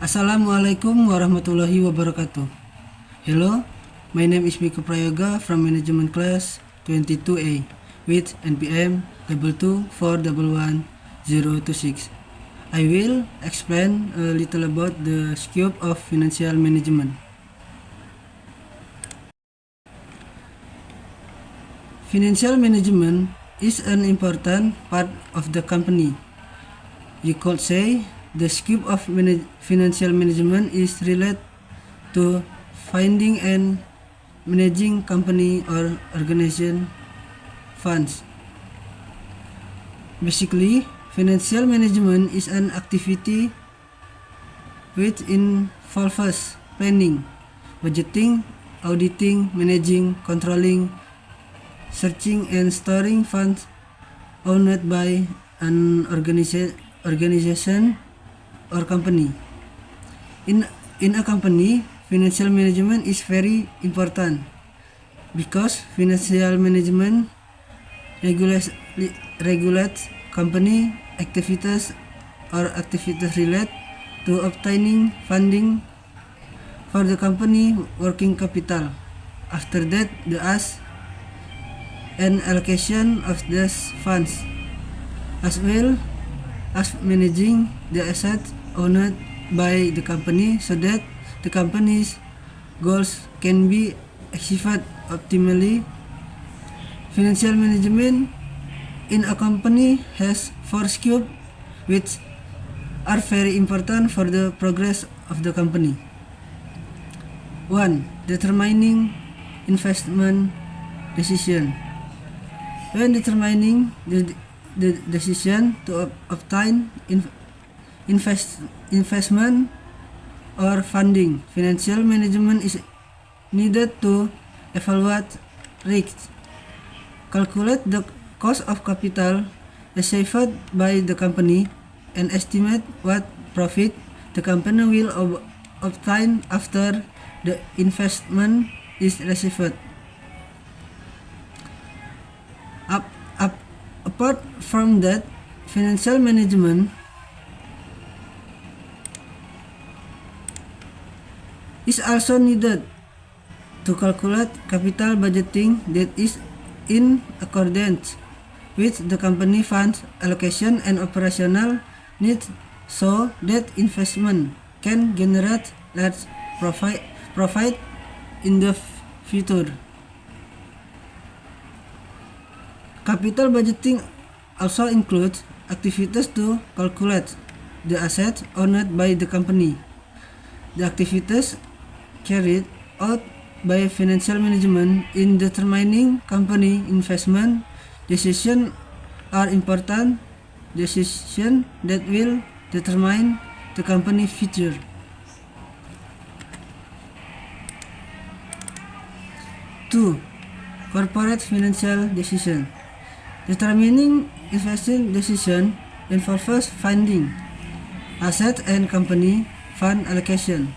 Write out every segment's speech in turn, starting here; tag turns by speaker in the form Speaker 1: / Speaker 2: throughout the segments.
Speaker 1: Assalamualaikum warahmatullahi wabarakatuh. Hello, my name is Miko Prayoga from Management Class 22A with NPM level 2 411026. I will explain a little about the scope of financial management. Financial management is an important part of the company. You could say the scope of financial management is related to finding and managing company or organization funds. Basically, financial management is an activity which involves planning, budgeting, auditing, managing, controlling, searching and storing funds owned by an organization or company. In a company, financial management is very important because financial management regulates company activities or activities related to obtaining funding for the company working capital. After that, the as and allocation of these funds, as well as managing the assets owned by the company so that the company's goals can be achieved optimally. Financial management in a company has four scopes which are very important for the progress of the company. 1. Determining investment decision. When determining the decision to obtain investment or funding, financial management is needed to evaluate risks, calculate the cost of capital received by the company, and estimate what profit the company will obtain after the investment is received. Apart from that, financial management is also needed to calculate capital budgeting that is in accordance with the company funds allocation and operational needs so that investment can generate large profit in the future. Capital budgeting also includes activities to calculate the assets owned by the company. The activities carried out by financial management in determining company investment decisions are important decisions that will determine the company's future. 2. Corporate financial decision. Determining investment decision involves finding asset and company fund allocation.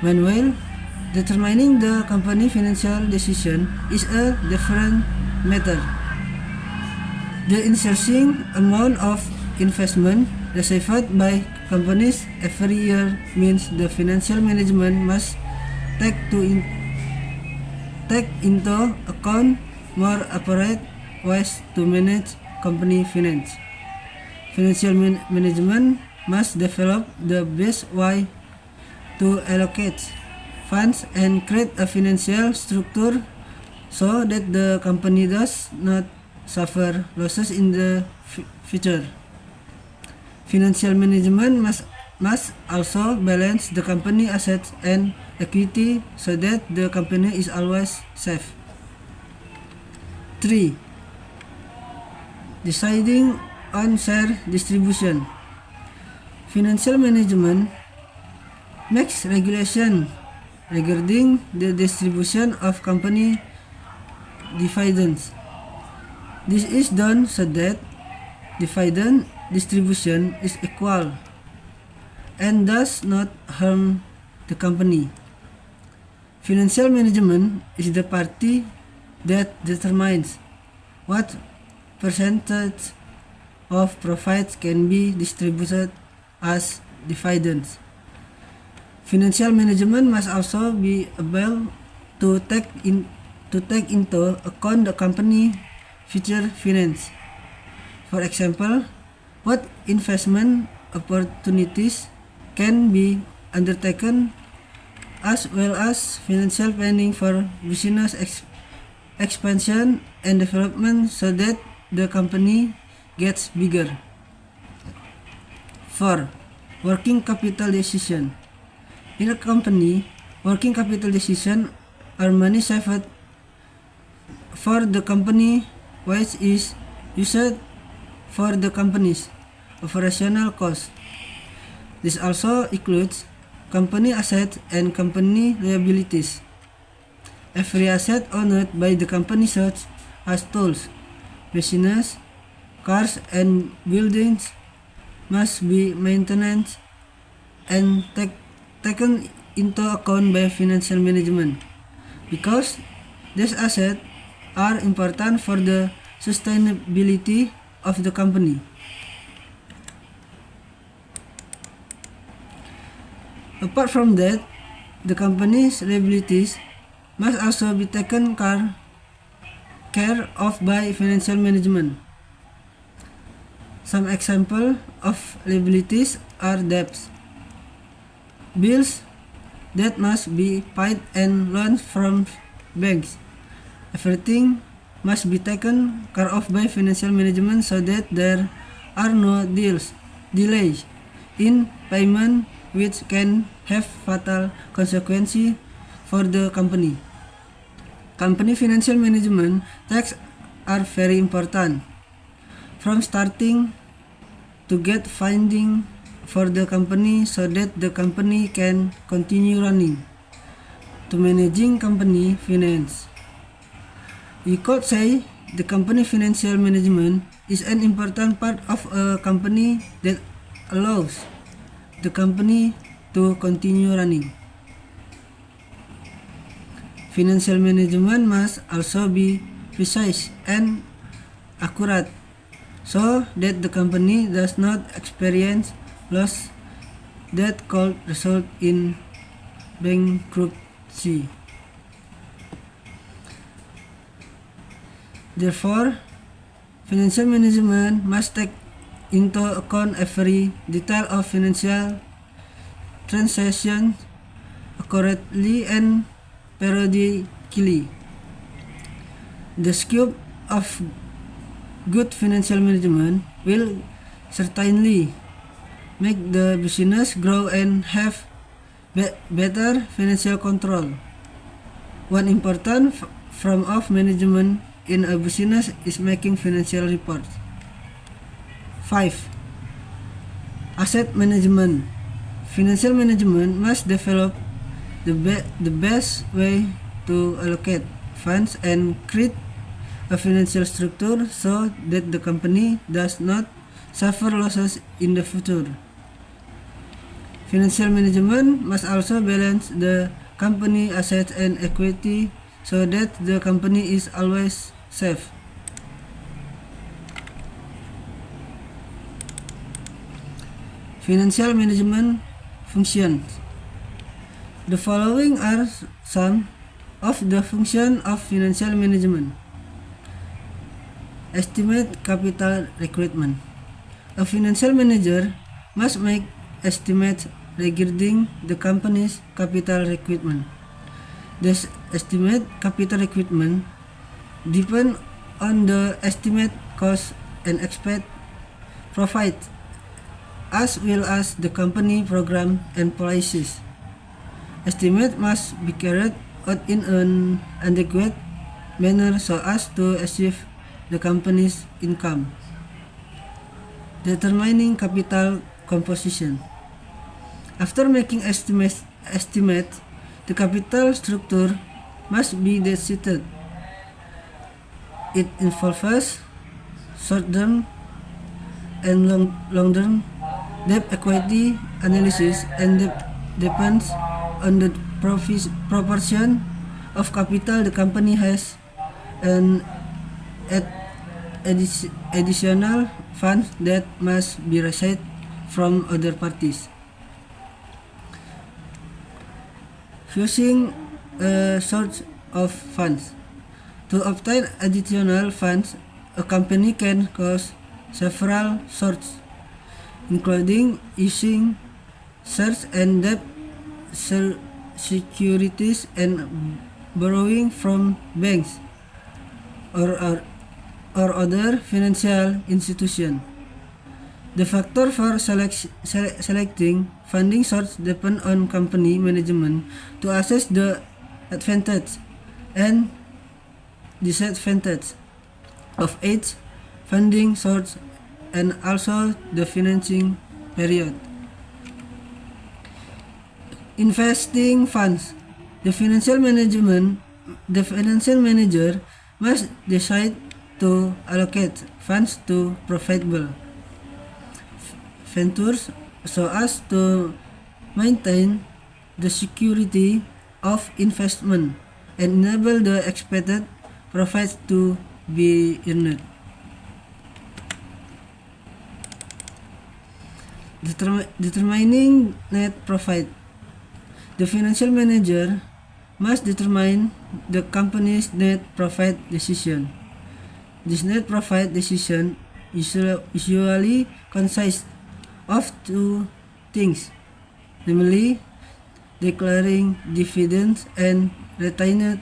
Speaker 1: Meanwhile, determining the company financial decision is a different matter. The increasing amount of investment received by companies every year means the financial management must take into account more appropriate ways to manage company finance. Financial management must develop the best way to allocate funds and create a financial structure so that the company does not suffer losses in the future. Financial management must also balance the company assets and equity so that the company is always safe. 3. Deciding on share distribution. Financial management makes regulation regarding the distribution of company dividends. This is done so that dividend distribution is equal and does not harm the company. Financial management is the party that determines what percentage of profits can be distributed as dividends. Financial management must also be able to take into account the company future finance. For example, what investment opportunities can be undertaken, as well as financial planning for business expansion and development so that the company gets bigger. 4. Working capital decision. In a company, working capital decisions are money saved for the company, which is used for the company's operational costs. This also includes company assets and company liabilities. Every asset owned by the company, such as tools, machines, cars, and buildings, must be maintained and taken into account by financial management, because these assets are important for the sustainability of the company. Apart from that, the company's liabilities must also be taken care of by financial management. Some examples of liabilities are debts, bills that must be paid, and loans from banks. Everything must be taken care of by financial management so that there are no delays in payment, which can have fatal consequences for the company. Company financial management tasks are very important, from starting to get funding for the company so that the company can continue running, to managing company finance. You could say the company financial management is an important part of a company that allows the company to continue running. Financial management must also be precise and accurate so that the company does not experience loss that could result in bankruptcy. Therefore, financial management must take into account every detail of financial transactions accurately and periodically. The scope of good financial management will certainly make the business grow and have better financial control. One important form of management in a business is making financial reports. 5. Asset management. Financial management must develop the best way to allocate funds and create a financial structure so that the company does not suffer losses in the future. Financial management must also balance the company assets and equity so that the company is always safe. Financial management functions. The following are some of the functions of financial management. Estimate capital requirement. A financial manager must make estimates regarding the company's capital requirement. This estimate capital requirement depend on the estimate cost and expect profit, as well as the company program and policies. Estimate must be carried out in an adequate manner so as to achieve the company's income. Determining capital composition. After making estimate, the capital structure must be decided. It involves short-term and long-term debt equity analysis and depends on the proportion of capital the company has and additional funds that must be raised from other parties. choosing a source of funds. To obtain additional funds, a company can use several sources, including using shares and debt securities and borrowing from banks or other financial institutions. The factor for selecting funding source depend on company management to assess the advantage and disadvantage of each funding source and also the financing period. Investing funds. The financial manager must decide to allocate funds to profitable ventures so as to maintain the security of investment and enable the expected profits to be earned. Determining net profit. The financial manager must determine the company's net profit decision. This net profit decision usually consists of two things, namely declaring dividends and retained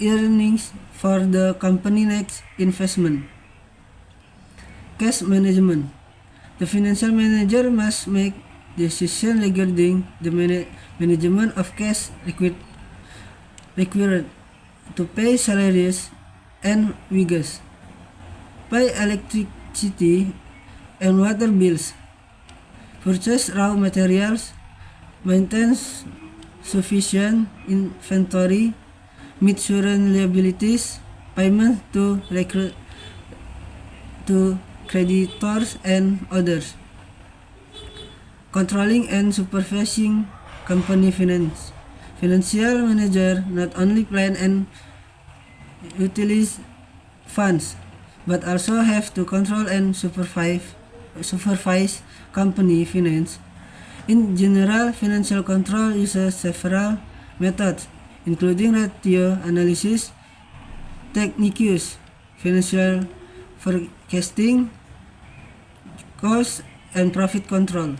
Speaker 1: earnings for the company's next investment. Cash management. The financial manager must make decisions regarding the management of cash required to pay salaries and wages, pay electricity and water bills, purchase raw materials, maintain sufficient inventory, meet certain liabilities, payment to creditors and others. Controlling and supervising company finance. Financial manager not only plan and utilize funds, but also have to control and supervise company finance. In general, financial control uses several methods, including ratio analysis, techniques, financial forecasting, cost and profit control.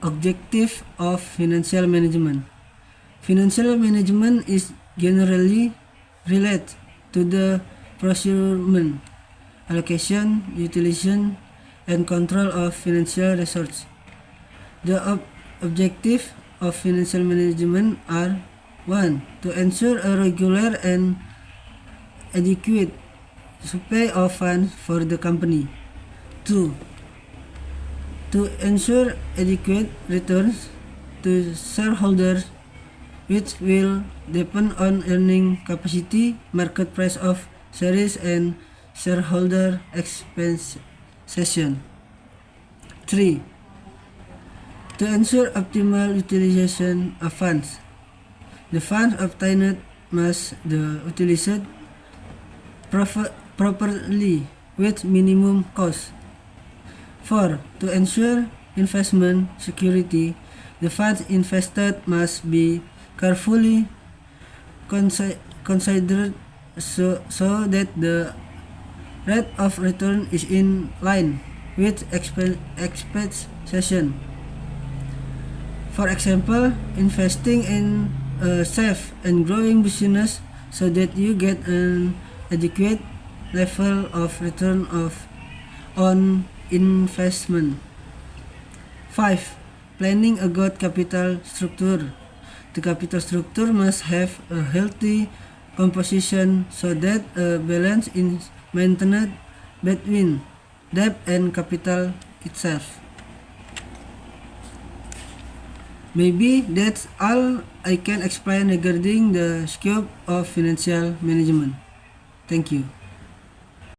Speaker 1: Objective of financial management. Financial management is generally related to the procurement, allocation, utilization, and control of financial resources. The objective of financial management are: 1. To ensure a regular and adequate supply of funds for the company. 2. To ensure adequate returns to shareholders, which will depend on earning capacity, market price of shares, and shareholder expectation. 3. To ensure optimal utilization of funds. The funds obtained must be utilized properly with minimum cost. 4. To ensure investment security, the funds invested must be carefully considered so that the rate of return is in line with expectation. For example, investing in a safe and growing business so that you get an adequate level of return on investment. 5. Planning a good capital structure. The capital structure must have a healthy composition so that a balance is maintained between debt and capital itself. Maybe that's all I can explain regarding the scope of financial management. Thank you.